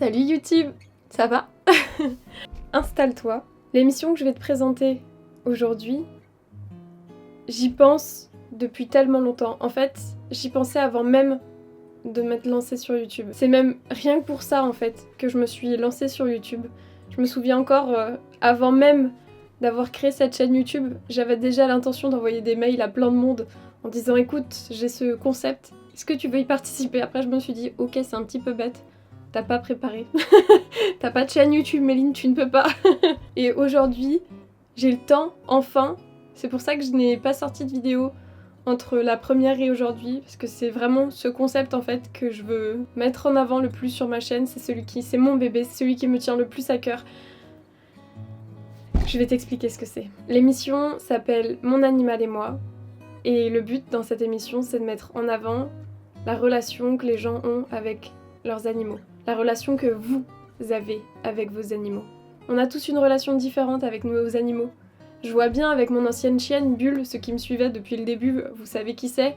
Salut YouTube, ça va? Installe-toi. L'émission que je vais te présenter aujourd'hui, j'y pense depuis tellement longtemps. En fait, j'y pensais avant même de m'être lancée sur YouTube. C'est même rien que pour ça en fait que je me suis lancée sur YouTube. Je me souviens encore, avant même d'avoir créé cette chaîne YouTube, j'avais déjà l'intention d'envoyer des mails à plein de monde en disant écoute, j'ai ce concept, est-ce que tu veux y participer? Après je me suis dit ok, c'est un petit peu bête. T'as pas préparé. T'as pas de chaîne YouTube, Méline, tu ne peux pas. Et aujourd'hui, j'ai le temps, enfin. C'est pour ça que je n'ai pas sorti de vidéo entre la première et aujourd'hui, parce que c'est vraiment ce concept en fait que je veux mettre en avant le plus sur ma chaîne. C'est mon bébé, c'est celui qui me tient le plus à cœur. Je vais t'expliquer ce que c'est. L'émission s'appelle Mon animal et moi. Et le but dans cette émission, c'est de mettre en avant la relation que les gens ont avec leurs animaux. La relation que vous avez avec vos animaux. On a tous une relation différente avec nos animaux. Je vois bien avec mon ancienne chienne, Bulle, ceux qui me suivaient depuis le début, vous savez qui c'est.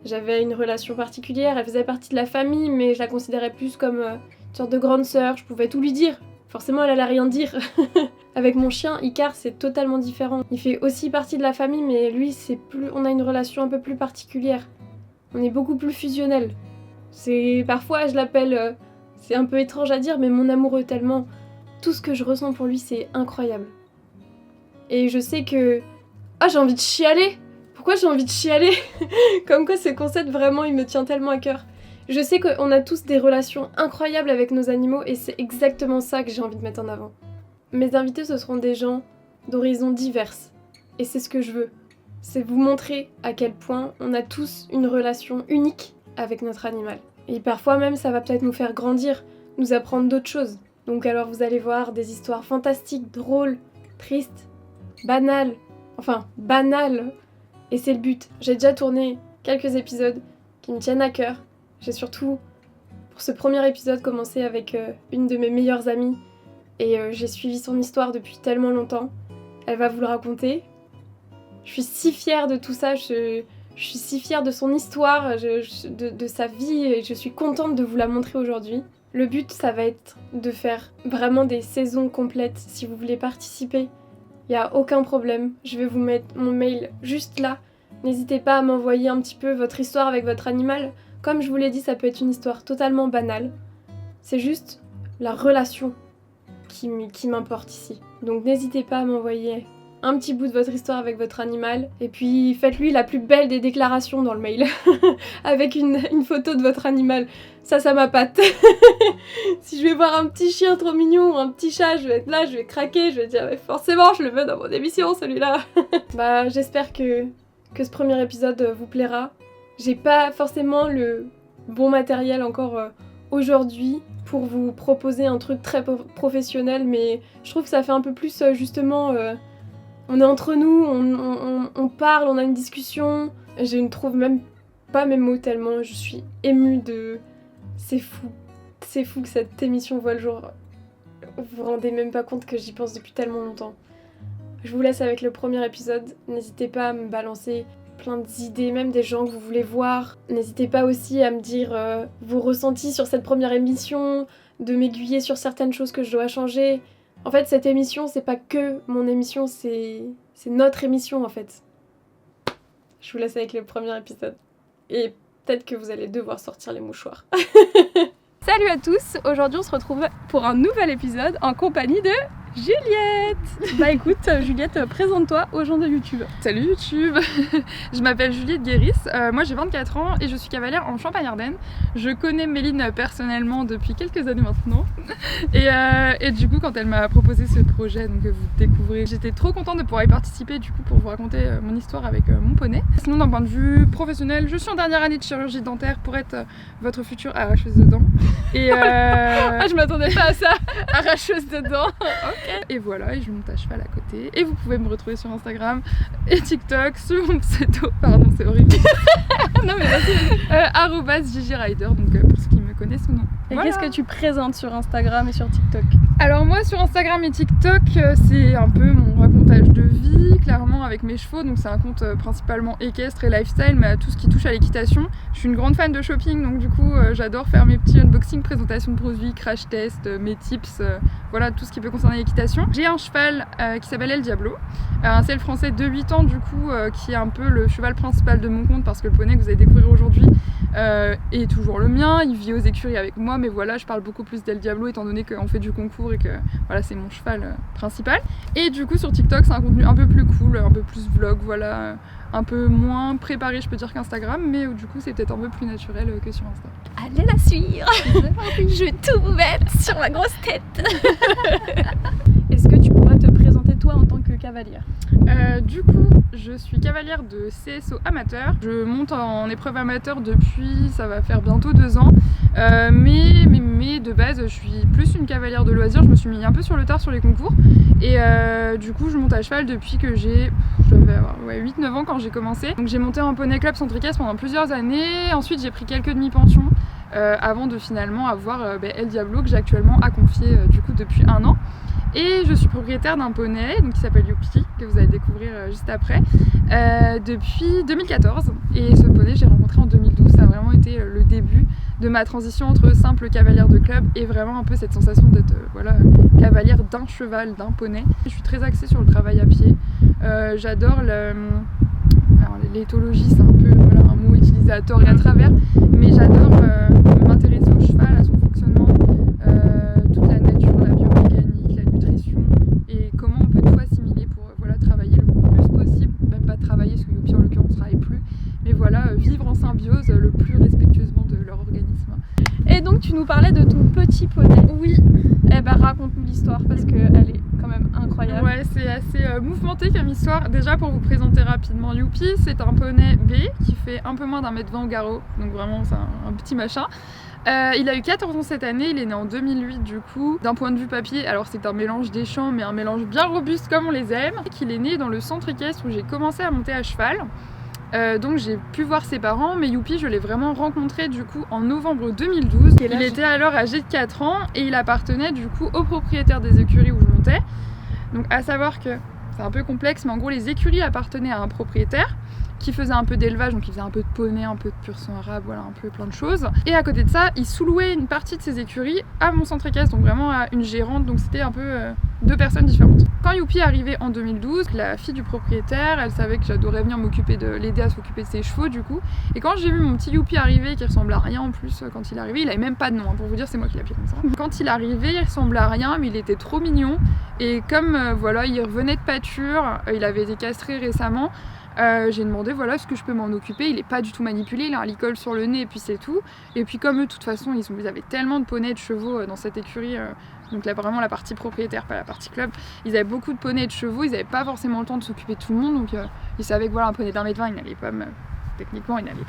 J'avais une relation particulière, elle faisait partie de la famille, mais je la considérais plus comme une sorte de grande sœur, je pouvais tout lui dire. Forcément, elle allait rien dire. Avec mon chien, Icar, c'est totalement différent. Il fait aussi partie de la famille, mais lui, on a une relation un peu plus particulière. On est beaucoup plus fusionnel. Parfois, je l'appelle... c'est un peu étrange à dire, mais mon amoureux tellement. Tout ce que je ressens pour lui, c'est incroyable. Et je sais que... Ah, j'ai envie de chialer! Pourquoi j'ai envie de chialer? Comme quoi ce concept, vraiment, il me tient tellement à cœur. Je sais qu'on a tous des relations incroyables avec nos animaux et c'est exactement ça que j'ai envie de mettre en avant. Mes invités, ce seront des gens d'horizons diverses. Et c'est ce que je veux. C'est vous montrer à quel point on a tous une relation unique avec notre animal. Et parfois même, ça va peut-être nous faire grandir, nous apprendre d'autres choses. Donc alors vous allez voir des histoires fantastiques, drôles, tristes, banales. Enfin, banales. Et c'est le but. J'ai déjà tourné quelques épisodes qui me tiennent à cœur. J'ai surtout, pour ce premier épisode, commencé avec une de mes meilleures amies. Et j'ai suivi son histoire depuis tellement longtemps. Elle va vous le raconter. Je suis si fière de tout ça. Je suis si fière de son histoire, de sa vie, et je suis contente de vous la montrer aujourd'hui. Le but, ça va être de faire vraiment des saisons complètes. Si vous voulez participer, il n'y a aucun problème. Je vais vous mettre mon mail juste là. N'hésitez pas à m'envoyer un petit peu votre histoire avec votre animal. Comme je vous l'ai dit, ça peut être une histoire totalement banale. C'est juste la relation qui m'importe ici. Donc n'hésitez pas à m'envoyer un petit bout de votre histoire avec votre animal, et puis faites-lui la plus belle des déclarations dans le mail, avec une photo de votre animal. Ça m'appâte. Si je vais voir un petit chien trop mignon ou un petit chat, je vais être là, je vais craquer, je vais dire forcément je le veux dans mon émission celui-là. J'espère que ce premier épisode vous plaira. J'ai pas forcément le bon matériel encore aujourd'hui pour vous proposer un truc très professionnel, mais je trouve que ça fait un peu plus justement... on est entre nous, on parle, on a une discussion. Je ne trouve même pas mes mots tellement je suis émue de... C'est fou que cette émission voit le jour. Vous vous rendez même pas compte que j'y pense depuis tellement longtemps. Je vous laisse avec le premier épisode. N'hésitez pas à me balancer plein d'idées, même des gens que vous voulez voir. N'hésitez pas aussi à me dire vos ressentis sur cette première émission, de m'aiguiller sur certaines choses que je dois changer. En fait, cette émission, c'est pas que mon émission, c'est notre émission en fait. Je vous laisse avec le premier épisode. Et peut-être que vous allez devoir sortir les mouchoirs. Salut à tous, aujourd'hui on se retrouve pour un nouvel épisode en compagnie de Juliette. Bah écoute Juliette, présente-toi aux gens de YouTube. Salut YouTube. Je m'appelle Juliette Guéris, moi j'ai 24 ans et je suis cavalière en Champagne-Ardenne. Je connais Méline personnellement depuis quelques années maintenant. Et du coup quand elle m'a proposé ce projet, donc que vous découvrez, j'étais trop contente de pouvoir y participer du coup pour vous raconter mon histoire avec mon poney. Sinon d'un point de vue professionnel, je suis en dernière année de chirurgie dentaire pour être votre future arracheuse de dents. Et je m'attendais pas à ça. Arracheuse de dents. Et voilà, et je monte à cheval à côté. Et vous pouvez me retrouver sur Instagram et TikTok sur mon pseudo. Pardon, c'est horrible. Non mais vas-y. @GGRider, donc pour ceux qui me connaissent ou non. Et voilà. Qu'est-ce que tu présentes sur Instagram et sur TikTok? Alors moi sur Instagram et TikTok, c'est un peu mon raconte montage de vie, clairement avec mes chevaux, donc c'est un compte principalement équestre et lifestyle, mais à tout ce qui touche à l'équitation. Je suis une grande fan de shopping, donc du coup j'adore faire mes petits unboxings, présentations de produits, crash tests, mes tips, voilà tout ce qui peut concerner l'équitation. J'ai un cheval qui s'appelle El Diablo, un selle français de 8 ans du coup, qui est un peu le cheval principal de mon compte parce que le poney que vous allez découvrir aujourd'hui est toujours le mien, il vit aux écuries avec moi, mais voilà je parle beaucoup plus d'El Diablo étant donné qu'on fait du concours et que voilà c'est mon cheval principal. Et du coup sur TikTok c'est un contenu un peu plus cool, un peu plus vlog, voilà, un peu moins préparé je peux dire qu'Instagram, mais du coup c'est peut-être un peu plus naturel que sur Insta. Allez la suivre. Je vais tout vous mettre sur ma grosse tête. Est-ce que tu pourrais te présenter toi en tant que cavalière? Du coup, je suis cavalière de CSO amateur. Je monte en épreuve amateur depuis, ça va faire bientôt 2 ans. Mais de base, je suis plus une cavalière de loisirs. Je me suis mis un peu sur le tard sur les concours. Et du coup, je monte à cheval depuis que je devais avoir 8-9 ans quand j'ai commencé. Donc j'ai monté en poney club centre équestre pendant plusieurs années. Ensuite, j'ai pris quelques demi-pensions avant de finalement avoir El Diablo que j'ai actuellement à confier du coup depuis 1 an. Et je suis propriétaire d'un poney donc, qui s'appelle Youpi, que vous allez découvrir juste après, depuis 2014. Et ce poney, j'ai rencontré en 2012. Ça a vraiment été le début de ma transition entre simple cavalière de club et vraiment un peu cette sensation d'être cavalière d'un cheval, d'un poney. Je suis très axée sur le travail à pied. J'adore l'éthologie, c'est un peu un mot utilisé à tort et à travers, mais j'adore m'intéresser au cheval, à son fonctionnement, toute la nature, la biomécanique, la nutrition et comment on peut tout assimiler pour travailler le plus possible, même pas travailler parce que Youpi en l'occurrence ne travaille plus, mais vivre en symbiose le plus respectueusement de leur organisme. Et donc tu nous parlais de ton petit poney. Oui. Eh ben raconte-nous l'histoire parce qu'elle est quand même incroyable. Ouais, c'est assez mouvementé comme histoire. Déjà pour vous présenter rapidement Youpi, c'est un poney B qui fait un peu moins d'1m20 au garrot, donc vraiment c'est un petit machin. Il a eu 14 ans cette année, il est né en 2008 du coup. D'un point de vue papier, alors c'est un mélange des champs mais un mélange bien robuste comme on les aime. Il est né dans le centre équestre où j'ai commencé à monter à cheval. Donc j'ai pu voir ses parents, mais Youpi je l'ai vraiment rencontré du coup en novembre 2012. Il était alors âgé de 4 ans et il appartenait du coup au propriétaire des écuries où je montais. Donc à savoir que c'est un peu complexe, mais en gros les écuries appartenaient à un propriétaire qui faisait un peu d'élevage, donc il faisait un peu de poney, un peu de pur sang arabe, voilà, un peu plein de choses. Et à côté de ça, il sous-louait une partie de ses écuries à mon centre équestre, donc vraiment à une gérante, donc c'était un peu 2 personnes différentes. Quand Youpi est arrivé en 2012, la fille du propriétaire, elle savait que j'adorais venir l'aider à s'occuper de ses chevaux du coup. Et quand j'ai vu mon petit Youpi arriver, qui ressemblait à rien en plus quand il est arrivé, il avait même pas de nom, hein, pour vous dire c'est moi qui l'ai appelé comme ça. Quand il est arrivé, il ressemblait à rien, mais il était trop mignon. Et comme il revenait de pâture, il avait été castré récemment, j'ai demandé est-ce que je peux m'en occuper. Il est pas du tout manipulé, il a un licol sur le nez et puis c'est tout. Et puis comme eux de toute façon ils avaient tellement de poneys et de chevaux dans cette écurie, donc là vraiment la partie propriétaire, pas la partie club, ils avaient beaucoup de poneys et de chevaux, ils avaient pas forcément le temps de s'occuper de tout le monde, donc ils savaient que un poney d'1m20 il n'allait pas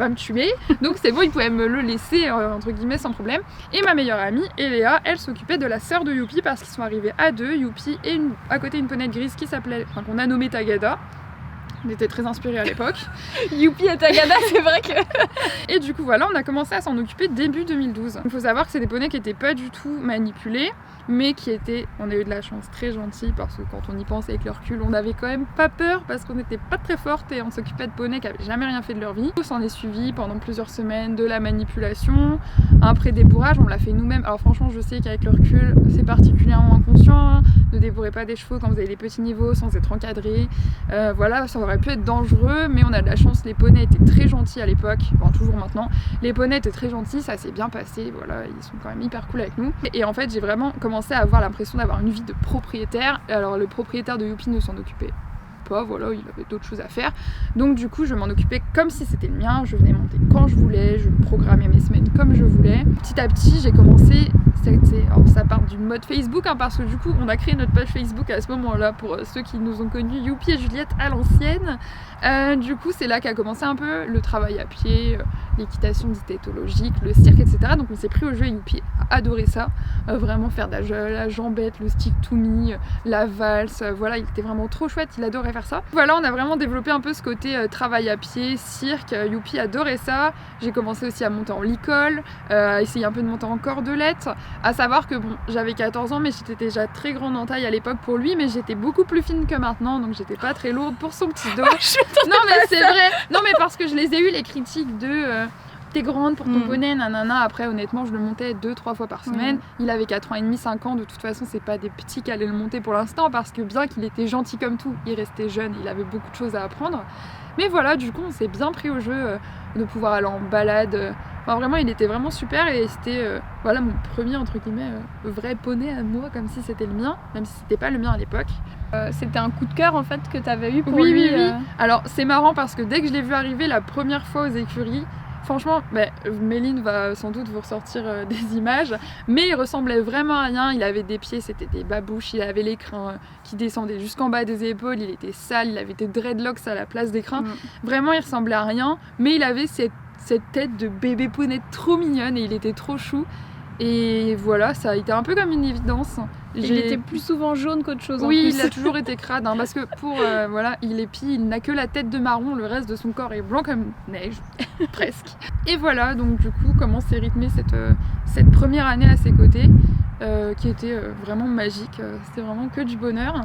me tuer, donc c'est bon, ils pouvaient me le laisser entre guillemets sans problème. Et ma meilleure amie, Eléa, elle s'occupait de la sœur de Youpi parce qu'ils sont arrivés à 2, Youpi et à côté une poney grise qu'on a nommée Tagada. On était très inspirés à l'époque. Youpi et Tagada, c'est vrai que... Et du coup on a commencé à s'en occuper début 2012. Il faut savoir que c'est des poneys qui n'étaient pas du tout manipulés, mais on a eu de la chance, très gentils, parce que quand on y pense avec le recul, on n'avait quand même pas peur parce qu'on n'était pas très fortes et on s'occupait de poneys qui n'avaient jamais rien fait de leur vie. On s'en est suivi pendant plusieurs semaines de la manipulation, un pré-débourrage, on l'a fait nous-mêmes. Alors franchement, je sais qu'avec le recul, c'est particulièrement inconscient, hein. Ne débourrez pas des chevaux quand vous avez des petits niveaux sans être encadré. Ça aurait pu être dangereux, mais on a de la chance, les poneys étaient très gentils à l'époque, toujours maintenant. Les poneys étaient très gentils, ça s'est bien passé, ils sont quand même hyper cool avec nous. Et en fait, j'ai vraiment commencé à avoir l'impression d'avoir une vie de propriétaire. Alors le propriétaire de Youpi ne s'en occupait pas, il avait d'autres choses à faire. Donc du coup, je m'en occupais comme si c'était le mien, je venais monter quand je voulais, je programmais mes semaines comme je voulais. Petit à petit, j'ai commencé, alors ça part du mode Facebook, hein, parce que du coup, on a créé notre page Facebook à ce moment-là pour ceux qui nous ont connus, Youpi et Juliette à l'ancienne. Du coup, c'est là qu'a commencé un peu le travail à pied, l'équitation dite éthologique, le cirque, etc. Donc on s'est pris au jeu et Youpi a adoré ça. Vraiment faire la jambette, le stick to me, la valse, voilà, il était vraiment trop chouette, il adorait faire ça. Voilà, on a vraiment développé un peu ce côté travail à pied, cirque, Youpi adorait ça. J'ai commencé aussi à monter en licol, à essayer un peu de monter en cordelette, à savoir que bon, j'avais 14 ans mais j'étais déjà très grande en taille à l'époque pour lui, mais j'étais beaucoup plus fine que maintenant, donc j'étais pas très lourde pour son petit dos. Non mais c'est vrai, non mais parce que je les ai eu les critiques de t'es grande pour ton poney, nanana. Après honnêtement je le montais 2-3 fois par semaine. Il avait 4 ans et demi, 5 ans, de toute façon c'est pas des petits qui allaient le monter pour l'instant, parce que bien qu'il était gentil comme tout, il restait jeune, il avait beaucoup de choses à apprendre. Mais voilà, du coup on s'est bien pris au jeu de pouvoir aller en balade. Enfin vraiment il était vraiment super, et c'était voilà mon premier entre guillemets vrai poney à moi, comme si c'était le mien, même si c'était pas le mien à l'époque. C'était un coup de cœur en fait que t'avais eu pour lui. Oui. Alors c'est marrant parce que dès que je l'ai vu arriver la première fois aux écuries, franchement, Méline va sans doute vous ressortir des images, mais il ressemblait vraiment à rien. Il avait des pieds, c'était des babouches, il avait les crins qui descendaient jusqu'en bas des épaules, il était sale, il avait des dreadlocks à la place des crins. Vraiment, il ressemblait à rien, mais il avait cette tête de bébé poney trop mignonne et il était trop chou. Et voilà, ça a été un peu comme une évidence. Il était plus souvent jaune qu'autre chose. Oui, il a toujours été crade, hein, parce que pour voilà, il n'a que la tête de marron, le reste de son corps est blanc comme neige, presque. Et voilà, donc du coup, comment s'est rythmée cette première année à ses côtés, qui était vraiment magique. C'était vraiment que du bonheur.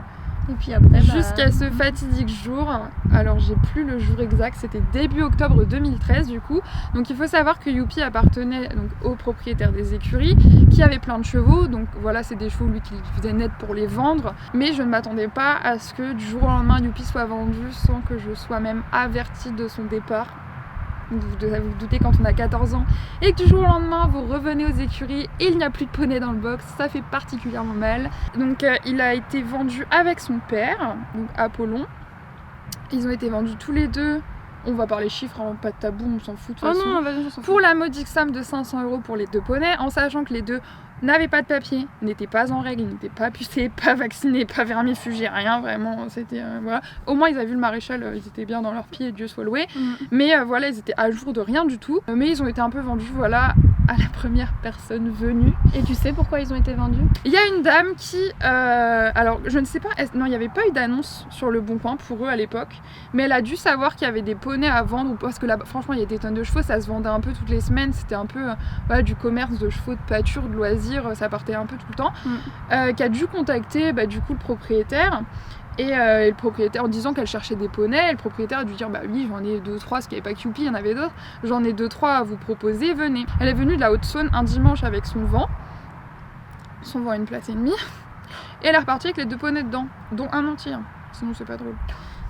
Et puis après, jusqu'à ce fatidique jour, alors j'ai plus le jour exact, c'était début octobre 2013 du coup. Donc il faut savoir que Youpi appartenait donc au propriétaire des écuries, qui avait plein de chevaux. Donc voilà, c'est des chevaux lui qui faisait naître pour les vendre. Mais je ne m'attendais pas à ce que du jour au lendemain Youpi soit vendu sans que je sois même avertie de son départ. Vous vous doutez, quand on a 14 ans et que du jour au lendemain vous revenez aux écuries et il n'y a plus de poney dans le box, ça fait particulièrement mal. Donc il a été vendu avec son père, donc Apollon. Ils ont été vendus tous les deux, on va parler chiffres, hein, pas de tabou, on s'en fout de toute façon. Non, on s'en fout. Pour la modique somme de 500 € pour les deux poneys, en sachant que les deux n'avaient pas de papier, n'étaient pas en règle, n'étaient pas pucés, pas vaccinés, pas vermifugés, rien vraiment. C'était voilà. Au moins ils avaient vu le maréchal, ils étaient bien dans leurs pieds, Dieu soit loué. Mais voilà, ils étaient à jour de rien du tout. Mais ils ont été un peu vendus, voilà, à la première personne venue. Et tu sais pourquoi ils ont été vendus ? Il y a une dame qui, alors je ne sais pas, non, il n'y avait pas eu d'annonce sur le Bon Coin pour eux à l'époque, mais elle a dû savoir qu'il y avait des poneys à vendre, parce que là, franchement, il y a des tonnes de chevaux, ça se vendait un peu toutes les semaines, c'était un peu voilà, du commerce de chevaux de pâture, de loisirs, ça partait un peu tout le temps, qui a dû contacter du coup le propriétaire. Et le propriétaire, en disant qu'elle cherchait des poneys, le propriétaire a dû dire bah oui, j'en ai 2-3, parce qu'il n'y avait pas que Youpi, il y en avait d'autres, j'en ai 2-3 à vous proposer, venez. Elle est venue de la Haute-Saône un dimanche avec son vent à une place et demie, et elle est repartie avec les 2 poneys dedans, dont un entier, hein. Sinon c'est pas drôle.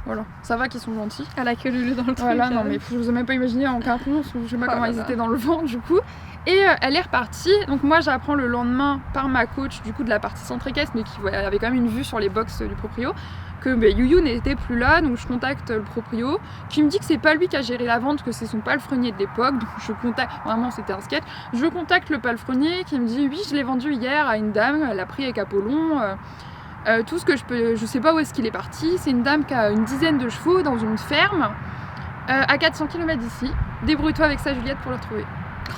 Voilà, ça va qu'ils sont gentils. Elle a que le dans le truc. Voilà, non mais je vous ai même pas imaginé en quinconce, je sais pas comment ils étaient dans le vent du coup. Et elle est repartie, donc moi j'apprends le lendemain par ma coach du coup de la partie centre équestre, mais qui avait quand même une vue sur les box du proprio, que Youyou n'était plus là. Donc je contacte le proprio qui me dit que c'est pas lui qui a géré la vente, que c'est son palefrenier de l'époque. Donc je contacte, vraiment c'était un sketch, je contacte le palefrenier qui me dit oui, je l'ai vendu hier à une dame, elle a pris avec Apollon. Tout ce que je sais pas où est-ce qu'il est parti, c'est une dame qui a une dizaine de chevaux dans une ferme à 400 km d'ici, débrouille-toi avec ça Juliette pour le retrouver.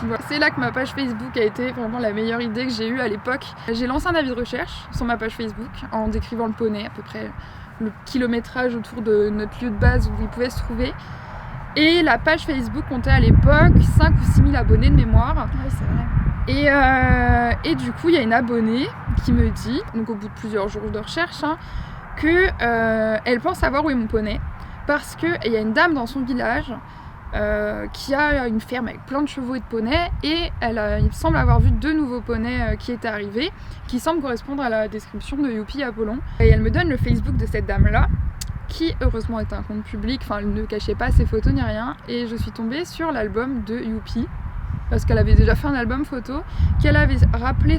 Voilà. C'est là que ma page Facebook a été vraiment la meilleure idée que j'ai eue à l'époque. J'ai lancé un avis de recherche sur ma page Facebook en décrivant le poney, à peu près le kilométrage autour de notre lieu de base où il pouvait se trouver. Et la page Facebook comptait à l'époque 5 ou 6 000 abonnés de mémoire. Ouais, c'est vrai. Et du coup, il y a une abonnée qui me dit, donc au bout de plusieurs jours de recherche, que elle pense savoir où est mon poney, parce qu'il y a une dame dans son village qui a une ferme avec plein de chevaux et de poneys, et il semble avoir vu 2 nouveaux poneys qui étaient arrivés, qui semblent correspondre à la description de Youpi Apollon. Et elle me donne le Facebook de cette dame-là, qui heureusement est un compte public, enfin elle ne cachait pas ses photos ni rien, et je suis tombée sur l'album de Youpi. parce qu'elle avait déjà fait un album photo, qu'elle avait rappelé,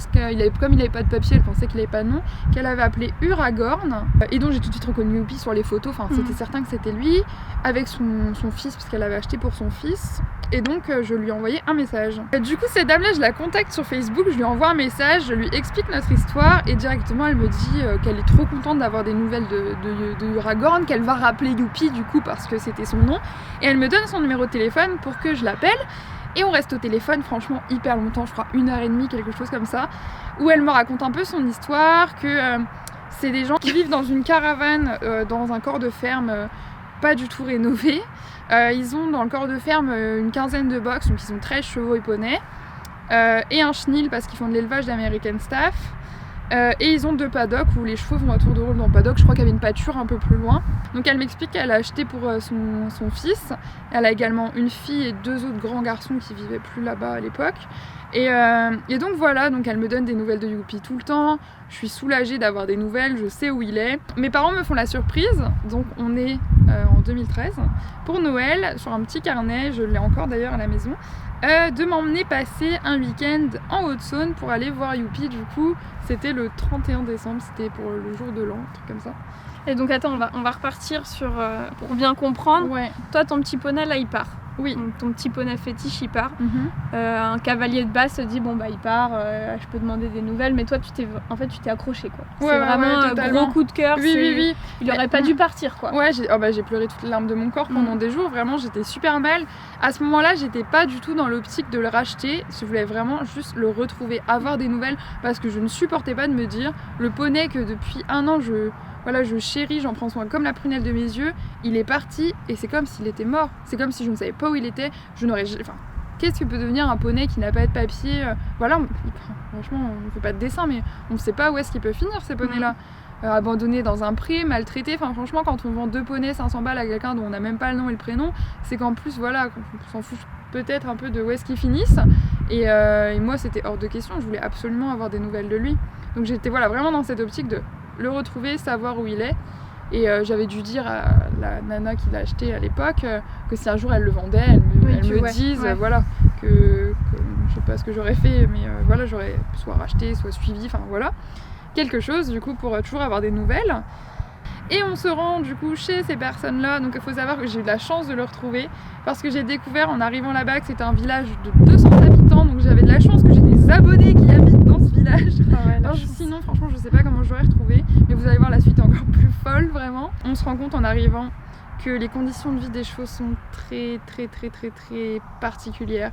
comme il avait pas de papier, elle pensait qu'il avait pas de nom, qu'elle avait appelé Uragorn, et donc j'ai tout de suite reconnu Youpi sur les photos, enfin c'était certain que c'était lui, avec son fils, parce qu'elle avait acheté pour son fils, et donc je lui ai envoyé un message. Du coup cette dame là je la contacte sur Facebook, je lui envoie un message, je lui explique notre histoire, et directement elle me dit qu'elle est trop contente d'avoir des nouvelles de Uragorn, qu'elle va rappeler Youpi du coup parce que c'était son nom, et elle me donne son numéro de téléphone pour que je l'appelle. Et on reste au téléphone franchement hyper longtemps, je crois 1h30, quelque chose comme ça, où elle me raconte un peu son histoire, que c'est des gens qui vivent dans une caravane, dans un corps de ferme pas du tout rénové. Ils ont dans le corps de ferme une quinzaine de box, donc ils ont 13 chevaux et poneys, et un chenil parce qu'ils font de l'élevage d'American Staff. Et ils ont 2 paddocks où les chevaux vont à tour de rôle dans le paddock. Je crois qu'il y avait une pâture un peu plus loin. Donc elle m'explique qu'elle a acheté pour son fils. Elle a également une fille et 2 autres grands garçons qui vivaient plus là-bas à l'époque. Et donc voilà, donc elle me donne des nouvelles de Youpi tout le temps. Je suis soulagée d'avoir des nouvelles, je sais où il est. Mes parents me font la surprise, donc on est en 2013, pour Noël, sur un petit carnet, je l'ai encore d'ailleurs à la maison, de m'emmener passer un week-end en Haute-Saône pour aller voir Youpi. Du coup, c'était le 31 décembre, c'était pour le jour de l'an, un truc comme ça. Et donc attends, on va repartir sur pour bien comprendre. Ouais. Toi, ton petit poney là, il part. Oui. Donc, ton petit poney fétiche, il part. Un cavalier de base se dit bon bah il part, je peux demander des nouvelles, mais toi tu t'es accroché quoi. Ouais, c'est vraiment un gros coup de cœur. Oui. Il aurait pas dû partir quoi. Ouais, j'ai pleuré toutes les larmes de mon corps pendant des jours. Vraiment, j'étais super mal. À ce moment-là, j'étais pas du tout dans l'optique de le racheter. Je voulais vraiment juste le retrouver, avoir des nouvelles, parce que je ne supportais pas de me dire le poney que depuis 1 an je chéris, j'en prends soin comme la prunelle de mes yeux, il est parti et c'est comme s'il était mort. C'est comme si je ne savais pas où il était. Qu'est-ce que peut devenir un poney qui n'a pas de papier Voilà, franchement, on ne fait pas de dessin, mais on ne sait pas où est-ce qu'il peut finir ces poneys-là. Abandonnés dans un pré, maltraités. Enfin, franchement, quand on vend 2 poneys 500 balles à quelqu'un dont on n'a même pas le nom et le prénom, c'est qu'en plus, voilà, on s'en fout peut-être un peu de où est-ce qu'ils finissent. Et moi, c'était hors de question. Je voulais absolument avoir des nouvelles de lui. Donc j'étais vraiment dans cette optique de le retrouver, savoir où il est. Et j'avais dû dire à la nana qui l'a acheté à l'époque que si un jour elle le vendait, elle me dise voilà, que je sais pas ce que j'aurais fait, mais voilà, j'aurais soit racheté, soit suivi, enfin voilà, quelque chose du coup pour toujours avoir des nouvelles. Et on se rend du coup chez ces personnes-là. Donc il faut savoir que j'ai eu de la chance de le retrouver parce que j'ai découvert en arrivant là-bas que c'était un village de 200 habitants, donc j'avais de la chance que j'ai des abonnés qui habitent dans ce village. Sinon franchement je sais pas comment j'aurais retrouvé, mais vous allez voir, la suite est encore plus folle vraiment. On se rend compte en arrivant que les conditions de vie des chevaux sont très particulières.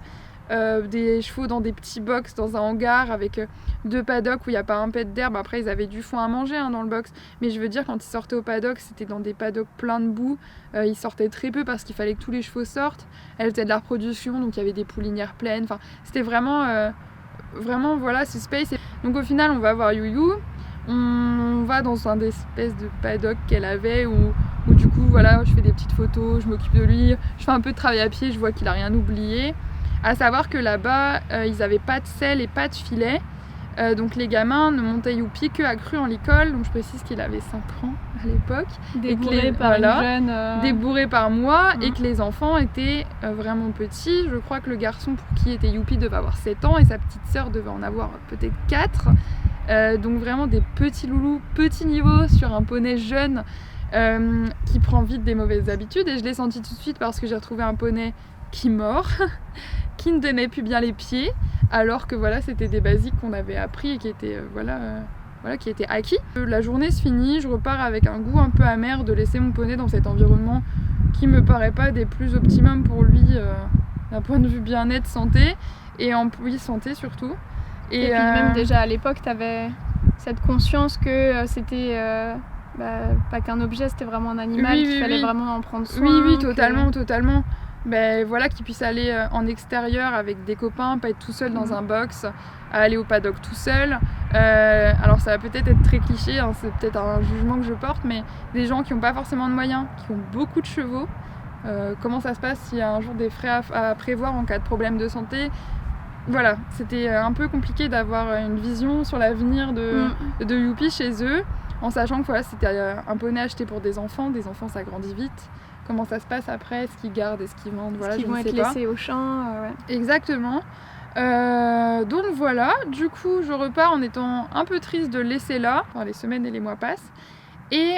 Des chevaux dans des petits box dans un hangar avec 2 paddocks où il n'y a pas un pet d'herbe. Après ils avaient du foin à manger dans le box, mais je veux dire, quand ils sortaient au paddock, c'était dans des paddocks pleins de boue. Ils sortaient très peu parce qu'il fallait que tous les chevaux sortent. Elle faisait de la reproduction, donc il y avait des poulinières pleines. Enfin, c'était vraiment voilà, ce space. Donc au final on va voir Youyou, on va dans un des espèces de paddock qu'elle avait où du coup voilà, je fais des petites photos, je m'occupe de lui, je fais un peu de travail à pied, je vois qu'il a rien oublié. À savoir que là-bas, ils n'avaient pas de selle et pas de filet. Donc les gamins ne montaient Youpi qu'à cru en licol. Donc je précise qu'il avait 5 ans à l'époque. Débourré par une jeune. Débourré par moi, et que les enfants étaient vraiment petits. Je crois que le garçon pour qui était Youpi devait avoir 7 ans et sa petite sœur devait en avoir peut-être 4. Donc vraiment des petits loulous, petit niveau sur un poney jeune qui prend vite des mauvaises habitudes. Et je l'ai senti tout de suite parce que j'ai retrouvé un poney qui mord, qui ne tenait plus bien les pieds, alors que voilà, c'était des basiques qu'on avait appris et qui étaient qui étaient acquis. La journée se finit, je repars avec un goût un peu amer de laisser mon poney dans cet environnement qui me paraît pas des plus optimums pour lui d'un point de vue bien-être, santé, et santé surtout. Et puis même déjà à l'époque, tu avais cette conscience que c'était pas qu'un objet, c'était vraiment un animal, qu'il fallait vraiment en prendre soin. Oui, totalement. Voilà, qu'il puisse aller en extérieur avec des copains, pas être tout seul dans un box, aller au paddock tout seul. Alors ça va peut-être être très cliché, hein, c'est peut-être un jugement que je porte, mais des gens qui n'ont pas forcément de moyens, qui ont beaucoup de chevaux, comment ça se passe s'il y a un jour des frais à prévoir en cas de problème de santé. Voilà, c'était un peu compliqué d'avoir une vision sur l'avenir de Youpi chez eux, en sachant que voilà, c'était un poney acheté pour des enfants ça grandit vite. comment ça se passe après, ce qu'ils gardent et ce qu'ils vendent, voilà, Qui je vont ne être sais pas. laissés au champ, ouais. Exactement. Donc voilà, du coup je repars en étant un peu triste de le laisser là, enfin, les semaines et les mois passent, et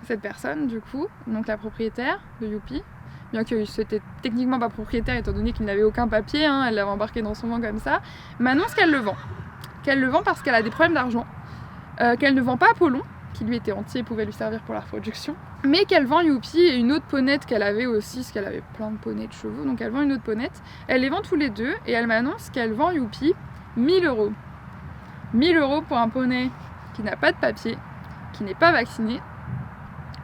cette personne du coup, donc la propriétaire de Youpi, bien que c'était techniquement pas propriétaire étant donné qu'il n'avait aucun papier, hein, elle l'avait embarqué dans son vent comme ça, m'annonce qu'elle le vend. Qu'elle le vend parce qu'elle a des problèmes d'argent, qu'elle ne vend pas Apollon, qui lui était entier et pouvait lui servir pour la reproduction, mais qu'elle vend Youpi et une autre ponette qu'elle avait aussi, parce qu'elle avait plein de poneys de chevaux, donc elle vend une autre ponette. Elle les vend tous les deux et elle m'annonce qu'elle vend Youpi 1000 €. 1000 € pour un poney qui n'a pas de papier, qui n'est pas vacciné,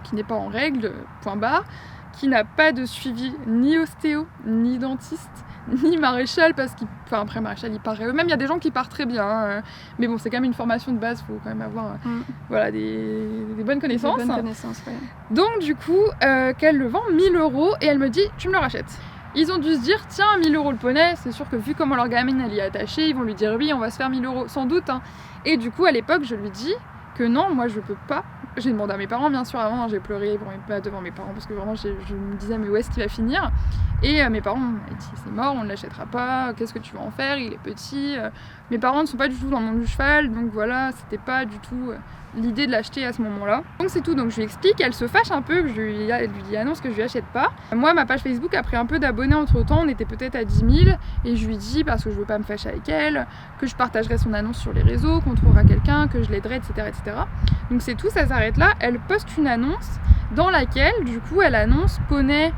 qui n'est pas en règle, point barre, qui n'a pas de suivi ni ostéo, ni dentiste, ni maréchal, parce qu'il... Enfin, après maréchal, il part eux-mêmes. Il y a des gens qui partent très bien, hein, mais bon, c'est quand même une formation de base, il faut quand même avoir voilà, des bonnes connaissances. Des bonnes connaissances, ouais. Donc du coup, qu'elle le vend 1000 € et elle me dit, tu me le rachètes. Ils ont dû se dire, tiens, 1000 € le poney, c'est sûr que vu comment leur gamine elle y est attachée, ils vont lui dire oui, on va se faire 1000 €, sans doute. Hein. Et du coup, à l'époque, je lui dis que non, moi je peux pas. J'ai demandé à mes parents, bien sûr, avant, j'ai pleuré devant mes parents parce que vraiment je me disais, mais où est-ce qu'il va finir? Et mes parents m'ont dit, c'est mort, on ne l'achètera pas, qu'est-ce que tu vas en faire? Il est petit. Mes parents ne sont pas du tout dans le monde du cheval, donc voilà, c'était pas du tout l'idée de l'acheter à ce moment-là. Donc c'est tout, donc je lui explique, elle se fâche un peu, elle lui annonce que je lui achète pas. Moi, ma page Facebook a pris un peu d'abonnés entre temps, on était peut-être à 10 000, et je lui dis, parce que je veux pas me fâcher avec elle, que je partagerai son annonce sur les réseaux, qu'on trouvera quelqu'un, que je l'aiderai, etc., etc. Donc c'est tout, ça s'arrête là. Elle poste une annonce dans laquelle, du coup, elle annonce poney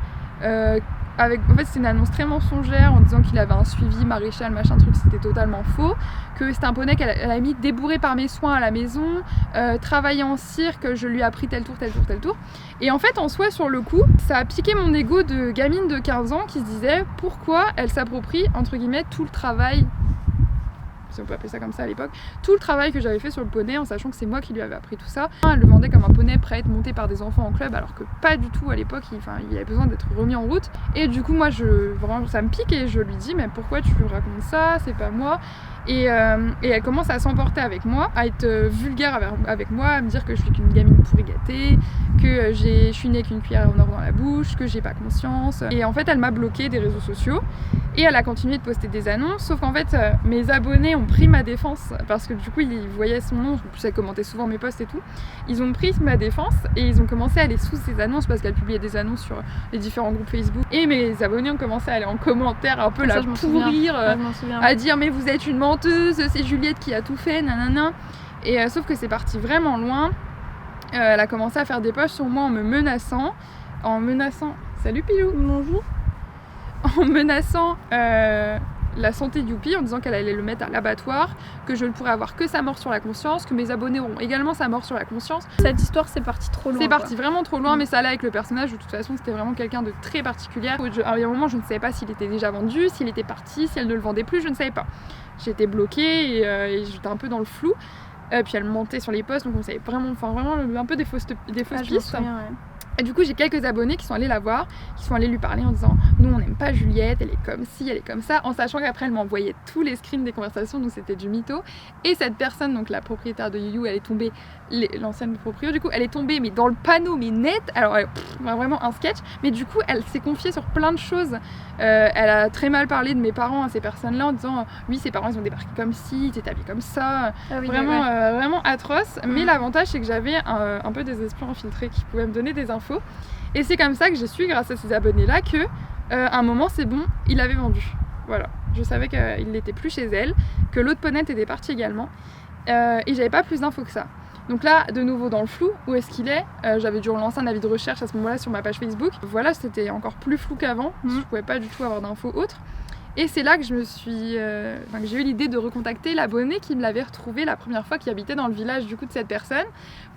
en fait, c'est une annonce très mensongère en disant qu'il avait un suivi maréchal, machin truc, c'était totalement faux. Que c'était un poney qu'elle a mis débourré par mes soins à la maison, travaillé en cirque, je lui ai appris tel tour, tel tour, tel tour. Et en fait, en soi, sur le coup, ça a piqué mon ego de gamine de 15 ans qui se disait pourquoi elle s'approprie, entre guillemets, tout le travail, si on peut appeler ça comme ça à l'époque, tout le travail que j'avais fait sur le poney en sachant que c'est moi qui lui avais appris tout ça. Elle le vendait comme un poney prêt à être monté par des enfants en club alors que pas du tout à l'époque, il avait besoin d'être remis en route. Et du coup moi vraiment, ça me pique et je lui dis mais pourquoi tu lui racontes ça, c'est pas moi. Et elle commence à s'emporter avec moi, à être vulgaire avec moi, à me dire que je suis qu'une gamine pourri gâtée, que je suis née qu'une cuillère en or dans la bouche, que j'ai pas conscience. Et en fait elle m'a bloquée des réseaux sociaux et elle a continué de poster des annonces, sauf qu'en fait mes abonnés ont pris ma défense parce que du coup ils voyaient son nom, en plus elle commentait souvent mes posts et tout, ils ont pris ma défense et ils ont commencé à aller sous ces annonces parce qu'elle publiait des annonces sur les différents groupes Facebook et mes abonnés ont commencé à aller en commentaire un peu la pourrir, à dire mais vous êtes une menteuse, c'est Juliette qui a tout fait, nanana. Et sauf que c'est parti vraiment loin. Elle a commencé à faire des posts sur moi en me menaçant. Salut Pilou. Bonjour. En menaçant la santé de Youpi en disant qu'elle allait le mettre à l'abattoir, que je ne pourrais avoir que sa mort sur la conscience, que mes abonnés auront également sa mort sur la conscience. Cette histoire c'est parti trop loin. C'est parti vraiment trop loin, mais ça allait avec le personnage. De toute façon, c'était vraiment quelqu'un de très particulier. À un moment, je ne savais pas s'il était déjà vendu, s'il était parti, si elle ne le vendait plus, je ne savais pas. J'étais bloquée et j'étais un peu dans le flou. Puis elle mentait sur les posts, donc on savait vraiment un peu des fausses pistes. Souviens, ouais. Et du coup, j'ai quelques abonnés qui sont allés la voir, qui sont allés lui parler en disant nous on n'aime pas Juliette, elle est comme ci, elle est comme ça, en sachant qu'après elle m'envoyait tous les screens des conversations, donc c'était du mytho. Et cette personne, donc la propriétaire de You, elle est tombée, l'ancienne proprio, du coup elle est tombée mais dans le panneau, mais net, alors vraiment un sketch, mais du coup elle s'est confiée sur plein de choses. Elle a très mal parlé de mes parents à ces personnes-là en disant oui, ses parents ils ont débarqué comme ci, ils étaient habillés comme ça, vraiment atroce. Mais l'avantage c'est que j'avais un peu des espions infiltrés qui pouvaient me donner des infos. Et c'est comme ça que j'ai su, grâce à ces abonnés-là, que à un moment c'est bon, il avait vendu. Voilà, je savais qu'il n'était plus chez elle, que l'autre ponette était partie également, et j'avais pas plus d'infos que ça. Donc là, de nouveau dans le flou, où est-ce qu'il est? J'avais dû relancer un avis de recherche à ce moment-là sur ma page Facebook. Voilà, c'était encore plus flou qu'avant, je pouvais pas du tout avoir d'infos autres. Et c'est là que que j'ai eu l'idée de recontacter l'abonné qui me l'avait retrouvé la première fois, qui habitait dans le village du coup de cette personne,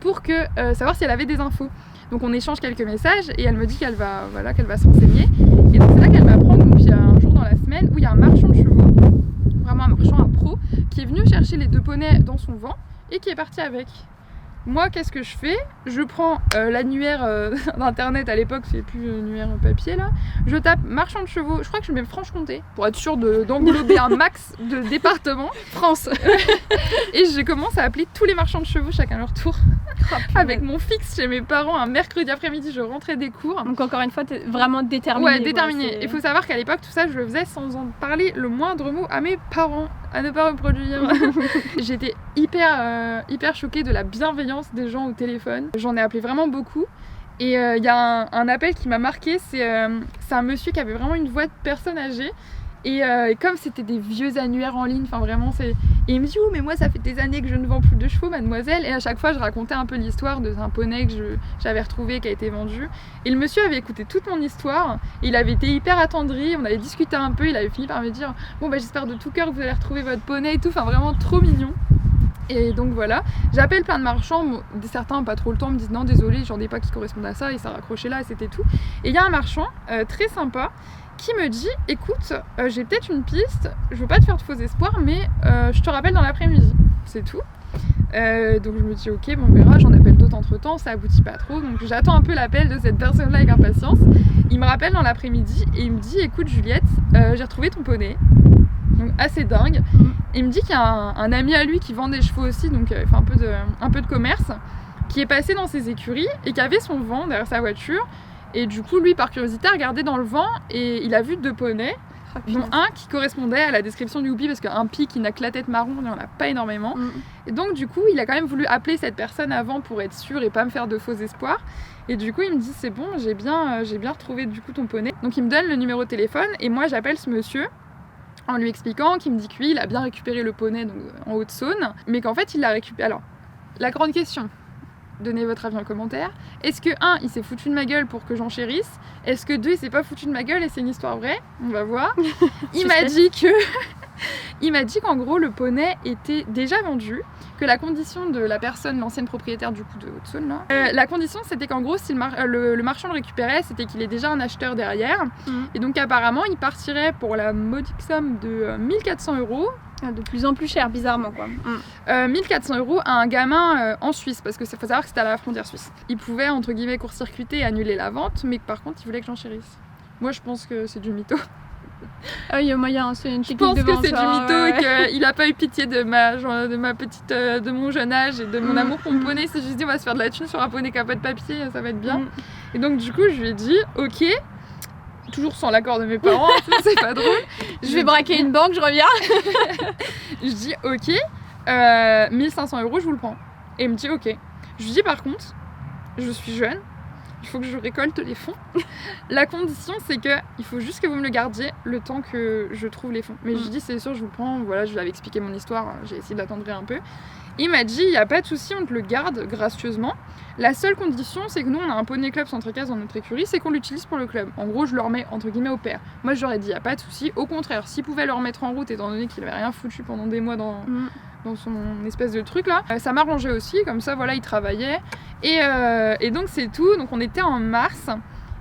pour savoir si elle avait des infos. Donc on échange quelques messages et elle me dit qu'elle va se renseigner. Et donc c'est là qu'elle m'apprend qu'il y a un jour dans la semaine où il y a un marchand de chevaux, vraiment un marchand, un pro, qui est venu chercher les deux poneys dans son vent et qui est parti avec. Moi, qu'est-ce que je fais? Je prends l'annuaire d'internet à l'époque, c'est plus l'annuaire papier là. Je tape marchand de chevaux, je crois que je mets Franche-Comté pour être sûre d'englober un max de départements. France. Et je commence à appeler tous les marchands de chevaux chacun leur tour. Avec mon fixe chez mes parents un mercredi après-midi, je rentrais des cours. Donc encore une fois, t'es vraiment déterminée. Ouais, déterminée. Il faut savoir qu'à l'époque, tout ça, je le faisais sans en parler le moindre mot à mes parents, à ne pas reproduire. J'étais hyper choquée de la bienveillance des gens au téléphone. J'en ai appelé vraiment beaucoup. Et il y a un appel qui m'a marquée, c'est un monsieur qui avait vraiment une voix de personne âgée. Et comme c'était des vieux annuaires en ligne, enfin vraiment c'est... Et il me dit « Oh mais moi ça fait des années que je ne vends plus de chevaux mademoiselle » et à chaque fois je racontais un peu l'histoire d'un poney que j'avais retrouvé qui a été vendu. Et le monsieur avait écouté toute mon histoire, il avait été hyper attendri, on avait discuté un peu, il avait fini par me dire « Bon bah j'espère de tout cœur que vous allez retrouver votre poney et tout », enfin vraiment trop mignon. Et donc voilà, j'appelle plein de marchands, bon, certains n'ont pas trop le temps, me disent non désolé j'en ai pas qui correspondent à ça et ça raccrochait là, c'était tout. Et il y a un marchand très sympa qui me dit écoute, j'ai peut-être une piste, je veux pas te faire de faux espoirs mais je te rappelle dans l'après-midi, c'est tout. Donc je me dis ok, bon on verra, j'en appelle d'autres entre temps, ça aboutit pas trop, donc j'attends un peu l'appel de cette personne là avec impatience. Il me rappelle dans l'après-midi et il me dit écoute Juliette, j'ai retrouvé ton poney. Donc assez dingue. Et il me dit qu'il y a un ami à lui qui vend des chevaux aussi, donc il fait un peu de commerce, qui est passé dans ses écuries et qui avait son vent derrière sa voiture. Et du coup, lui, par curiosité, a regardé dans le vent et il a vu 2 poneys, dont un qui correspondait à la description du whoopie, parce qu'un pie qui n'a que la tête marron, il n'y en a pas énormément. Et donc, du coup, il a quand même voulu appeler cette personne avant pour être sûr et pas me faire de faux espoirs. Et du coup, il me dit c'est bon, j'ai bien retrouvé du coup ton poney. Donc, il me donne le numéro de téléphone et moi, j'appelle ce monsieur en lui expliquant qu'il me dit que lui, il a bien récupéré le poney donc, en Haute-Saône, mais qu'en fait, il l'a récupéré. Alors, la grande question. Donnez votre avis en commentaire. Est-ce que 1, il s'est foutu de ma gueule pour que j'enchérisse? Est-ce que 2, il s'est pas foutu de ma gueule et c'est une histoire vraie? On va voir. Il m'a dit qu'en gros le poney était déjà vendu, que la condition de la personne, l'ancienne propriétaire du coup de Haute-Saône là, la condition c'était qu'en gros si le marchand le récupérait, c'était qu'il ait déjà un acheteur derrière. Et donc apparemment il partirait pour la modique somme de 1400 €. De plus en plus cher, bizarrement quoi. 1400 € à un gamin en Suisse, parce que faut savoir que c'était à la frontière suisse. Il pouvait entre guillemets court-circuiter et annuler la vente, mais par contre il voulait que j'enchérisse. Moi je pense que c'est du mytho. Ah, il y a moyen, c'est une technique de vente. Je pense que c'est du mytho ouais. et qu'il a pas eu pitié de mon jeune âge et de mon amour pour mon poney. Il s'est juste dit on va se faire de la thune sur un poney qui a pas de papier, ça va être bien. Et donc du coup je lui ai dit ok. Toujours sans l'accord de mes parents, c'est pas drôle. Je vais braquer une banque, je reviens. Je dis ok, 1500 €, je vous le prends. Et il me dit ok. Je lui dis par contre, je suis jeune, il faut que je récolte les fonds. La condition c'est que il faut juste que vous me le gardiez le temps que je trouve les fonds. Mais je lui dis c'est sûr, je vous le prends, voilà, je lui avais expliqué mon histoire, j'ai essayé d'attendrir un peu. Il m'a dit il n'y a pas de souci, on te le garde gracieusement. La seule condition, c'est que nous, on a un poney club Centre-Équestre dans notre écurie, c'est qu'on l'utilise pour le club. En gros, je le remets entre guillemets au père. Moi, je leur ai dit, il n'y a pas de souci. Au contraire, s'il pouvait le remettre en route, étant donné qu'il n'avait rien foutu pendant des mois dans son espèce de truc là, ça m'arrangeait aussi. Comme ça, voilà, il travaillait. Et donc, c'est tout. Donc, on était en mars.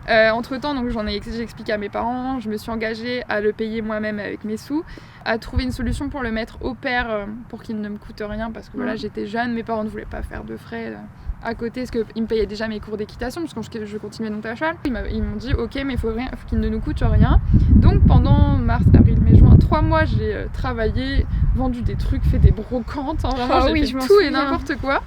Entre-temps, donc j'ai expliqué à mes parents, je me suis engagée à le payer moi-même avec mes sous, à trouver une solution pour le mettre au père pour qu'il ne me coûte rien, parce que voilà, j'étais jeune, mes parents ne voulaient pas faire de frais à côté, parce qu'ils me payaient déjà mes cours d'équitation, parce que je continuais de monter à cheval. Ils m'ont dit ok, mais il faut qu'il ne nous coûte rien. Donc pendant mars, avril, mai, juin, 3 mois, j'ai travaillé, vendu des trucs, fait des brocantes, hein, vraiment, j'ai fait tout et n'importe quoi.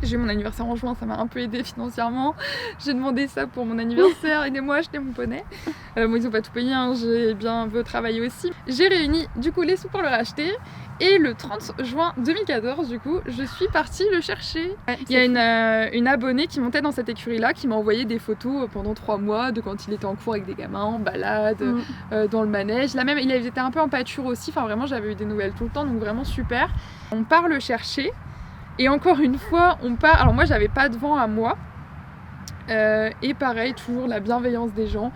J'ai eu mon anniversaire en juin, ça m'a un peu aidé financièrement. J'ai demandé ça pour mon anniversaire, aidez-moi à acheter mon poney. Bon, ils ont pas tout payé, hein, j'ai bien travaillé aussi. J'ai réuni du coup les sous pour le racheter. Et le 30 juin 2014, du coup, je suis partie le chercher. Il y a une abonnée qui montait dans cette écurie-là, qui m'a envoyé des photos pendant 3 mois de quand il était en cours avec des gamins, en balade, dans le manège. Là même, il était un peu en pâture aussi, enfin vraiment, j'avais eu des nouvelles tout le temps, donc vraiment super. On part le chercher. Et encore une fois, on part. Alors moi, j'avais pas de vent à moi. Et pareil, toujours la bienveillance des gens.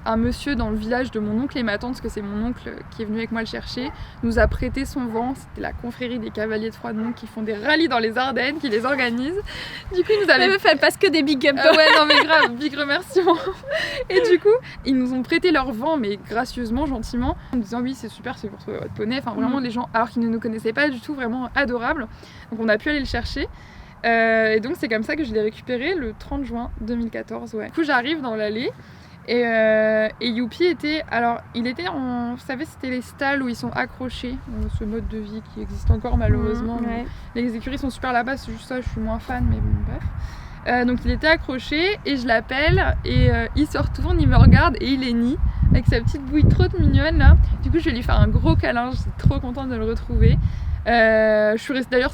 Un monsieur dans le village de mon oncle et ma tante, parce que c'est mon oncle qui est venu avec moi le chercher, nous a prêté son vent. C'était la confrérie des cavaliers de Froidmont qui font des rallyes dans les Ardennes, qui les organisent. Du coup, ils nous avaient fait parce que des big up. Ouais, non mais grave, big remerciement. Et du coup, ils nous ont prêté leur vent, mais gracieusement, gentiment, en nous disant oui, c'est super, c'est pour trouver votre poney. Enfin, vraiment, les gens, alors qu'ils ne nous connaissaient pas du tout, vraiment adorables. Donc, on a pu aller le chercher. Et donc c'est comme ça que je l'ai récupéré le 30 juin 2014. Ouais. Du coup j'arrive dans l'allée et Youpi était... Alors il était en... Vous savez c'était les stalles où ils sont accrochés, ce mode de vie qui existe encore malheureusement. Ouais. Les écuries sont super là-bas, c'est juste ça, je suis moins fan mais bon bref. Donc il était accroché et je l'appelle et il se retourne, il me regarde et il est nie avec sa petite bouille trop mignonne là. Du coup je vais lui faire un gros câlin, je suis trop contente de le retrouver. Je suis restée d'ailleurs,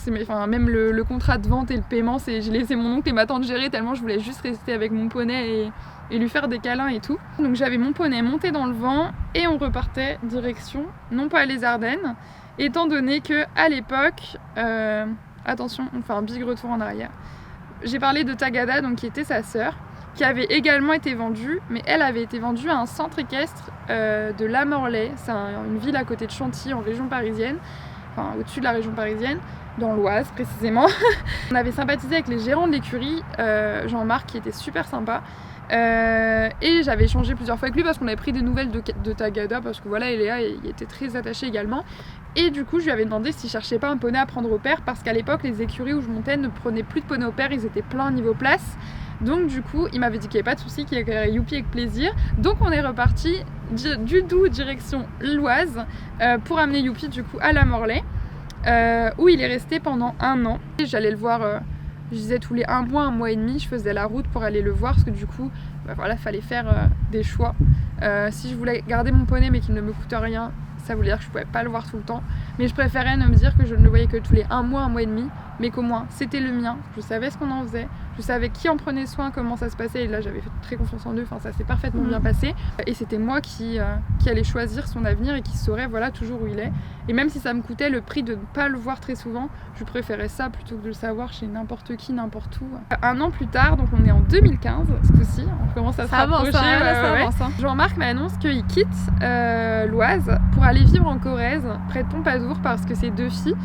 même le contrat de vente et le paiement, j'ai laissé mon oncle et ma tante gérer tellement je voulais juste rester avec mon poney et lui faire des câlins et tout. Donc j'avais mon poney monté dans le vent et on repartait direction, non pas les Ardennes, étant donné que à l'époque, attention, on fait un big retour en arrière. J'ai parlé de Tagada, donc qui était sa sœur, qui avait également été vendue, mais elle avait été vendue à un centre équestre de La Morlaix, c'est une ville à côté de Chantilly en région parisienne, enfin au-dessus de la région parisienne, dans l'Oise précisément. On avait sympathisé avec les gérants de l'écurie, Jean-Marc qui était super sympa. Et j'avais échangé plusieurs fois avec lui parce qu'on avait pris des nouvelles de Tagada parce que voilà, Eléa il était très attaché également. Et du coup je lui avais demandé s'il cherchait pas un poney à prendre au pair parce qu'à l'époque les écuries où je montais ne prenaient plus de poney au pair, ils étaient pleins niveau place. Donc du coup il m'avait dit qu'il n'y avait pas de souci, qu'il y avait Youpi avec plaisir. Donc on est reparti du Doubs direction l'Oise pour amener Youpi du coup à La Morlaix où il est resté pendant 1 an. Et j'allais le voir... Je disais tous les 1 mois et demi, je faisais la route pour aller le voir parce que du coup, voilà, fallait faire des choix. Si je voulais garder mon poney mais qu'il ne me coûte rien, ça voulait dire que je pouvais pas le voir tout le temps. Mais je préférais ne me dire que je ne le voyais que tous les 1 mois et demi, mais qu'au moins c'était le mien. Je savais ce qu'on en faisait, je savais qui en prenait soin, comment ça se passait. Et là, j'avais fait très confiance en eux. Enfin, ça s'est parfaitement bien passé. Et c'était moi qui allait choisir son avenir et qui saurait voilà toujours où il est. Et même si ça me coûtait le prix de ne pas le voir très souvent, je préférais ça plutôt que de le savoir chez n'importe qui, n'importe où. 1 an plus tard, donc on est en 2015, ce coup-ci, on commence à se rapprocher. Ça avance. Jean-Marc m'annonce qu'il quitte l'Oise pour aller vivre en Corrèze, près de Pompadour, parce que ses 2 filles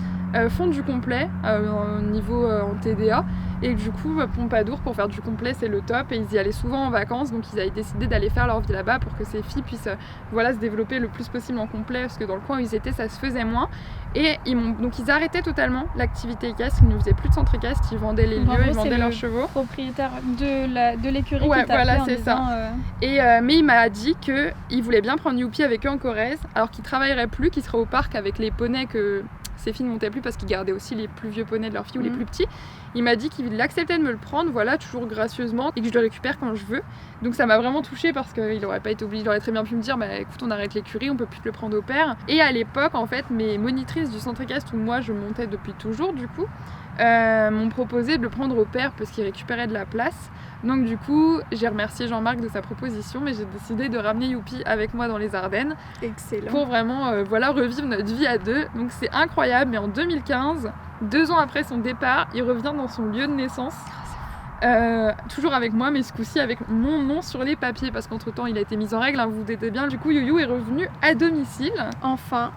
font du complet au niveau en TDA. Et du coup, Pompadour, pour faire du complet, c'est le top. Et ils y allaient souvent en vacances, donc ils avaient décidé d'aller faire leur vie là-bas pour que ces filles puissent se développer le plus possible en complet, parce que dans le coin où ils étaient, ça se faisait moins. Et donc ils arrêtaient totalement l'activité équestre, ils ne faisaient plus de centre équestre, ils vendaient les lieux, ils vendaient leurs chevaux. Propriétaire de l'écurie ouais, qui t'a voilà, appelé c'est ça. Mais il m'a dit qu'il voulait bien prendre Youpi avec eux en Corrèze, alors qu'il travaillerait plus, qu'il serait au parc avec les poneys que ses filles ne montaient plus parce qu'ils gardaient aussi les plus vieux poneys de leurs filles ou les plus petits. Il m'a dit qu'il acceptait de me le prendre, voilà, toujours gracieusement, et que je le récupère quand je veux. Donc ça m'a vraiment touchée parce qu'il n'aurait pas été obligé, il aurait très bien pu me dire, bah écoute, on arrête l'écurie, on peut plus te le prendre au pair. Et à l'époque, en fait, mes monitrices du centre équestre où moi je montais depuis toujours, du coup, m'ont proposé de le prendre au pair parce qu'il récupérait de la place. Donc du coup, j'ai remercié Jean-Marc de sa proposition, mais j'ai décidé de ramener Youpi avec moi dans les Ardennes. Excellent. Pour vraiment revivre notre vie à 2. Donc c'est incroyable, mais en 2015, 2 ans après son départ, il revient dans son lieu de naissance. Toujours avec moi, mais ce coup-ci avec mon nom sur les papiers, parce qu'entre temps il a été mis en règle, hein, vous vous doutez bien. Du coup, Youyou est revenu à domicile. Enfin.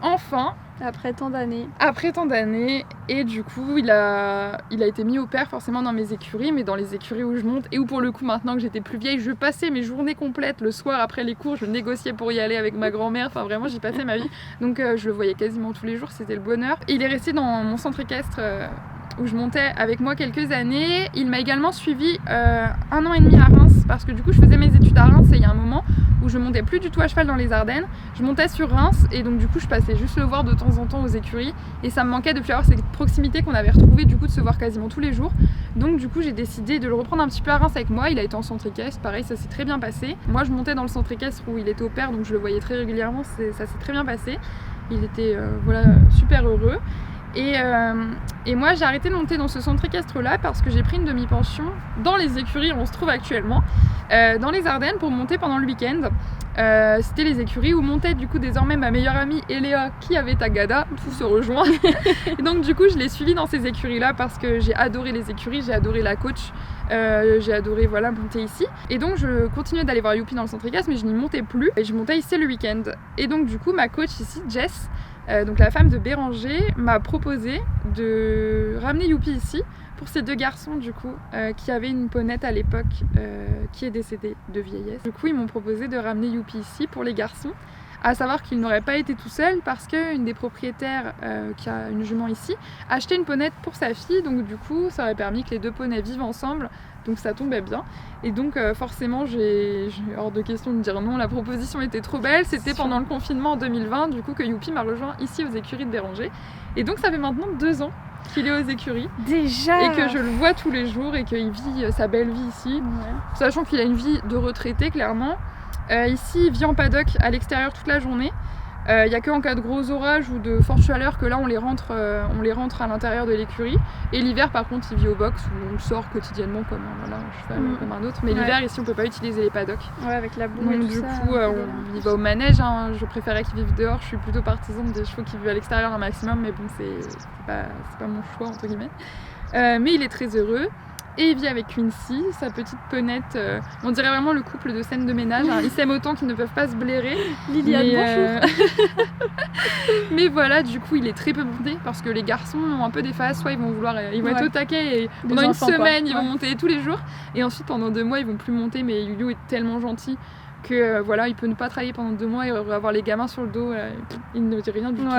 Après tant d'années. Et du coup, il a été mis au pair forcément dans mes écuries, mais dans les écuries où je monte, et où pour le coup, maintenant que j'étais plus vieille, je passais mes journées complètes le soir après les cours, je négociais pour y aller avec ma grand-mère, enfin vraiment, j'y passais ma vie. Donc je le voyais quasiment tous les jours, c'était le bonheur. Et il est resté dans mon centre équestre où je montais avec moi quelques années. Il m'a également suivi 1 an et demi à Reims, parce que du coup, je faisais mes études à Reims, et il y a un moment où je montais plus du tout à cheval dans les Ardennes, je montais sur Reims, et donc du coup je passais juste le voir de temps en temps aux écuries, et ça me manquait de plus avoir cette proximité qu'on avait retrouvée, du coup de se voir quasiment tous les jours. Donc du coup j'ai décidé de le reprendre un petit peu à Reims avec moi. Il a été en centre équestre, pareil, ça s'est très bien passé. Moi je montais dans le centre équestre où il était au pair, donc je le voyais très régulièrement, ça s'est très bien passé. Il était super heureux. Et moi j'ai arrêté de monter dans ce centre équestre là parce que j'ai pris une demi-pension dans les écuries où on se trouve actuellement, dans les Ardennes, pour monter pendant le week-end. C'était les écuries où montait du coup désormais ma meilleure amie Eléa qui avait Tagada, tout se rejoint. Et donc du coup je l'ai suivie dans ces écuries là parce que j'ai adoré les écuries, j'ai adoré la coach, j'ai adoré monter ici. Et donc je continuais d'aller voir Youpi dans le centre équestre, mais je n'y montais plus et je montais ici le week-end. Et donc du coup ma coach ici, Jess, donc la femme de Béranger, m'a proposé de ramener Youpi ici pour ces 2 garçons du coup qui avaient une ponette à l'époque qui est décédée de vieillesse. Du coup ils m'ont proposé de ramener Youpi ici pour les garçons À savoir qu'il n'aurait pas été tout seul parce qu'une des propriétaires qui a une jument ici a acheté une ponette pour sa fille, donc du coup ça aurait permis que les 2 poneys vivent ensemble, donc ça tombait bien. Et donc forcément j'ai hors de question de dire non, la proposition était trop belle, c'était pendant le confinement en 2020 du coup que Youpi m'a rejoint ici aux écuries de Béranger. Et donc ça fait maintenant 2 ans qu'il est aux écuries. Déjà. Et que je le vois tous les jours et qu'il vit sa belle vie ici, sachant qu'il a une vie de retraité clairement. Ici, il vit en paddock à l'extérieur toute la journée. Il n'y a qu'en cas de gros orages ou de forte chaleur que là on les rentre à l'intérieur de l'écurie. Et l'hiver par contre il vit au box où on le sort quotidiennement comme un cheval comme un autre. Mais l'hiver ici on peut pas utiliser les paddocks. Ouais, avec la boue et Donc tout du ça, coup il va au manège. Je préférais qu'il vive dehors. Je suis plutôt partisane des chevaux qui vivent à l'extérieur un maximum. Mais bon c'est pas mon choix entre guillemets. Mais il est très heureux. Et il vit avec Quincy, sa petite ponette. On dirait vraiment le couple de scène de ménage. Ils s'aiment autant qu'ils ne peuvent pas se blairer. Liliane, bonjour. Mais voilà, du coup, il est très peu monté parce que les garçons ont un peu des phases. Soit ils vont être au taquet et pendant une semaine, ils vont monter tous les jours. Et ensuite, pendant 2 mois, ils vont plus monter. Mais Yuliu est tellement gentil que il peut ne pas travailler pendant 2 mois et avoir les gamins sur le dos. Il ne dit rien du tout.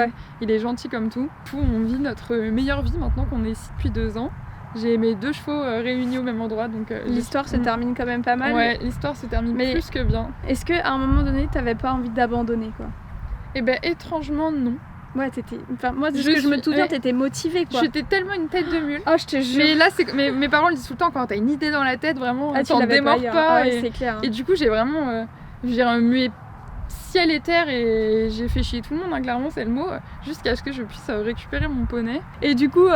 Il est gentil comme tout. On vit notre meilleure vie maintenant qu'on est ici depuis 2 ans. J'ai mes 2 chevaux réunis au même endroit, donc l'histoire se termine quand même pas mal. Ouais, l'histoire se termine plus que bien. Est-ce qu'à un moment donné, t'avais pas envie d'abandonner quoi? Eh ben étrangement non. Ouais, moi de ce que je me souviens, t'étais motivée quoi. J'étais tellement une tête de mule. Oh, je te jure. Mais là, mes parents le disent tout le temps, quand t'as une idée dans la tête, vraiment, tu t'en démords pas. Ah ouais, c'est clair. Et du coup, j'ai vraiment mué ciel et terre et j'ai fait chier tout le monde, clairement c'est le mot, jusqu'à ce que je puisse récupérer mon poney. Et du coup,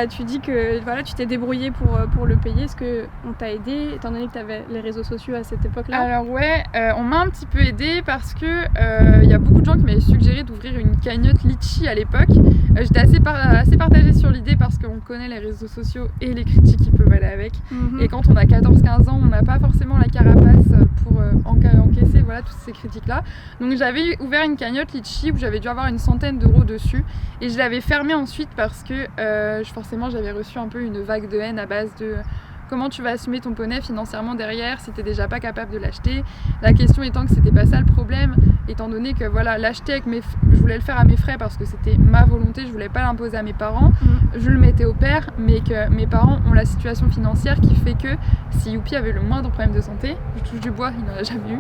tu dis que tu t'es débrouillée pour le payer. Est-ce qu'on t'a aidé, étant donné que t'avais les réseaux sociaux à cette époque-là? Alors ouais, on m'a un petit peu aidée parce que y a beaucoup de gens qui m'avaient suggéré d'ouvrir une cagnotte Litchi à l'époque. J'étais assez partagée sur l'idée parce qu'on connaît les réseaux sociaux et les critiques qui peuvent aller avec. Et quand on a 14-15 ans, on n'a pas forcément la carapace pour encaisser toutes ces critiques-là. Donc j'avais ouvert une cagnotte Litchi où j'avais dû avoir une centaine d'euros dessus et je l'avais fermée ensuite parce que forcément j'avais reçu un peu une vague de haine à base de comment tu vas assumer ton poney financièrement derrière si t'es déjà pas capable de l'acheter. La question étant que c'était pas ça le problème, étant donné que l'acheter je voulais le faire à mes frais parce que c'était ma volonté, je voulais pas l'imposer à mes parents. Je le mettais au père, mais que mes parents ont la situation financière qui fait que si Youpi avait le moindre problème de santé, je touche du bois, il n'en a jamais eu,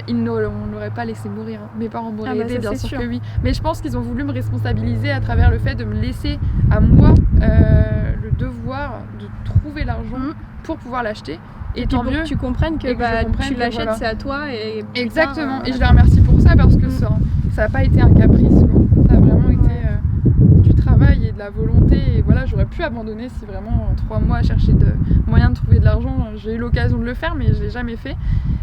on l'aurait pas laissé mourir. Mes parents m'auraient aidé, bien sûr que oui. Mais je pense qu'ils ont voulu me responsabiliser à travers le fait de me laisser à moi le devoir de trouver l'argent pour pouvoir l'acheter. Et tant mieux que tu comprennes que tu l'achètes, c'est à toi. Exactement. Et je les remercie pour ça parce que ça n'a pas été un caprice, quoi. Ça a vraiment été du travail et de la volonté. Et j'aurais pu abandonner si vraiment en 3 mois à chercher moyens de trouver de l'argent, j'ai eu l'occasion de le faire, mais je l'ai jamais fait.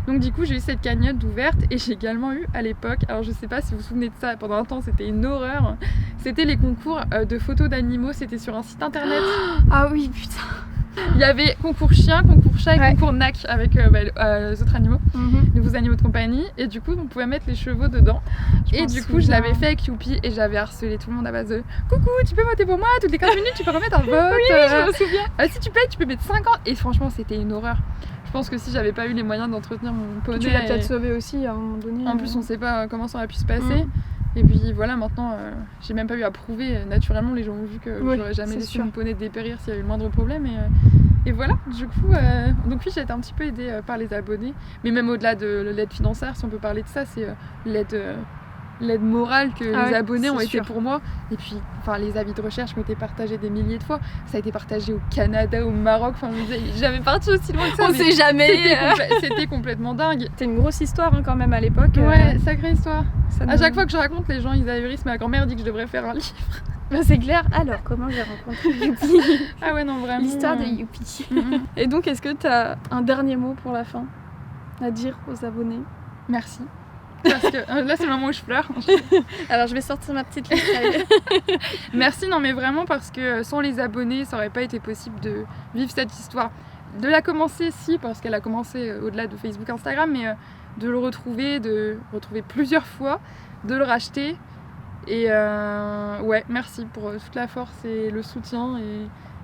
Donc du coup j'ai eu cette cagnotte ouverte et j'ai également eu à l'époque, alors je sais pas si vous vous souvenez de ça, pendant un temps c'était une horreur, c'était les concours de photos d'animaux, c'était sur un site internet. Ah oui putain. Il y avait concours chien, concours chat et concours NAC avec les autres animaux, les nouveaux animaux de compagnie, et du coup on pouvait mettre les chevaux dedans. Et du coup je l'avais fait avec Youpi et j'avais harcelé tout le monde à base de coucou, tu peux voter pour moi, toutes les 15 minutes tu peux remettre un vote. Oui, je me souviens. Si tu payes tu peux mettre 50. Et franchement c'était une horreur. Je pense que si j'avais pas eu les moyens d'entretenir mon poney. Tu l'as peut-être sauvé aussi à un moment donné. En plus on sait pas comment ça aurait pu se passer. Et puis maintenant j'ai même pas eu à prouver, naturellement les gens ont vu que j'aurais jamais laissé mon poney dépérir s'il y avait eu le moindre problème. Et voilà, du coup, donc oui, j'ai été un petit peu aidée par les abonnés, mais même au-delà de l'aide financière, si on peut parler de ça, c'est l'aide morale que les abonnés ont été pour moi. Et puis, les avis de recherche ont été partagés des milliers de fois. Ça a été partagé au Canada, au Maroc. J'avais parti aussi loin que ça. On sait jamais. C'était complètement dingue. C'était une grosse histoire quand même à l'époque. Ouais, sacrée histoire. À chaque fois que je raconte, les gens ils ahurissent. Ma grand-mère dit que je devrais faire un livre. C'est clair. Alors, comment j'ai rencontré Youpi? Ah ouais, non, vraiment. L'histoire de Youpi. Et donc, est-ce que tu as un dernier mot pour la fin à dire aux abonnés? Merci. Parce que là, c'est le moment où je pleure. Alors, je vais sortir ma petite liste. Merci, non, mais vraiment, parce que sans les abonnés, ça aurait pas été possible de vivre cette histoire. De la commencer, si, parce qu'elle a commencé au-delà de Facebook, Instagram, mais de le retrouver plusieurs fois, de le racheter. Et merci pour toute la force et le soutien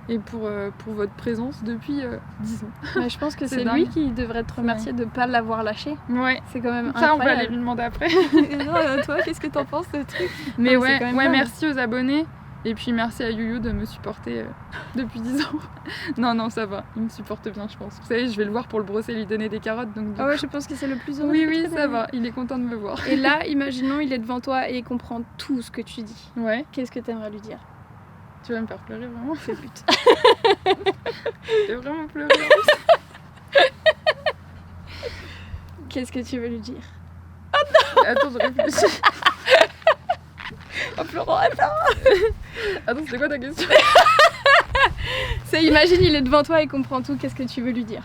et pour votre présence depuis 10 ans. Mais je pense que C'est c'est dingue. lui qui devrait te remercier de ne pas l'avoir lâché. Ouais, C'est quand même ça on va aller incroyable. lui demander après. Non, toi, qu'est-ce que t'en penses de ce truc? Mais Non, c'est ouais, quand même ouais dingue. merci aux abonnés. Et puis merci à Youyou de me supporter depuis 10 ans. Non, ça va, il me supporte bien, je pense. Vous savez, je vais le voir pour le brosser, lui donner des carottes. Donc Ah ouais, je pense que c'est le plus heureux. oui, ça va, il est content de me voir. Et là, imaginons, il est devant toi et il comprend tout ce que tu dis. Ouais, Qu'est-ce que t'aimerais lui dire? tu vas me faire pleurer vraiment. Fais but. Je vais vraiment pleurer. Qu'est-ce que tu veux lui dire? Attends, je réfléchis. Oh, Florent, attends. Attends, c'était quoi ta question? C'est imagine, il est devant toi et il comprend tout. Qu'est-ce que tu veux lui dire?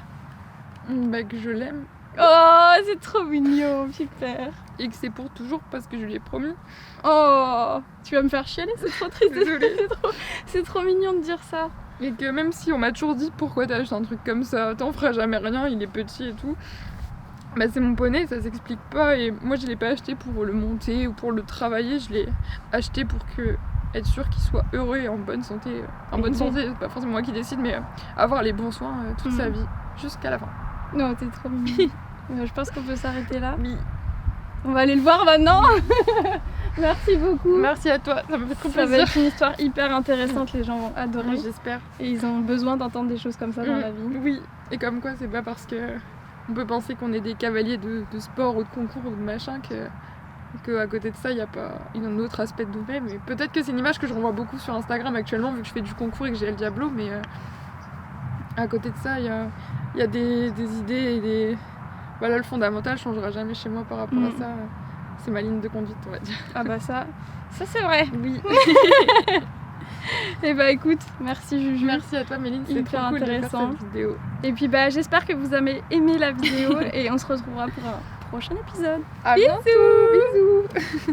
Bah que je l'aime Oh, c'est trop mignon, super. et que c'est pour toujours parce que je lui ai promis. Oh, tu vas me faire chialer, c'est trop triste. Désolée. C'est trop mignon de dire ça. Et que même si on m'a toujours dit pourquoi t'as acheté un truc comme ça, t'en feras jamais rien, il est petit et tout. Bah c'est mon poney, ça s'explique pas et moi je l'ai pas acheté pour le monter ou pour le travailler, je l'ai acheté pour être sûr qu'il soit heureux et en bonne santé. En bonne santé, c'est pas forcément moi qui décide, mais avoir les bons soins toute sa vie, jusqu'à la fin. Non, t'es trop mignon. Je pense qu'on peut s'arrêter là. Oui. On va aller le voir maintenant. Merci beaucoup. Merci à toi, ça me fait trop Ça va plaisir. être une histoire hyper intéressante, les gens vont adorer. Ouais, j'espère. Et ils ont besoin d'entendre des choses comme ça dans la vie. Oui, et comme quoi c'est pas parce que on peut penser qu'on est des cavaliers de sport ou de concours ou de machin que à côté de ça il y a pas un autre aspect de nous-mêmes. Et peut-être que c'est une image que je renvoie beaucoup sur Instagram actuellement vu que je fais du concours et que j'ai El Diablo, mais à côté de ça il y a des idées et des... Voilà, le fondamental changera jamais chez moi par rapport à ça. C'est ma ligne de conduite, on va dire. Ah bah ça c'est vrai. Oui. Et bah écoute, merci Juju. Merci à toi Méline, c'est Hyper trop cool de faire intéressant. cette vidéo. Et puis bah j'espère que vous avez aimé la vidéo et on se retrouvera pour un prochain épisode. À bientôt. Bisous.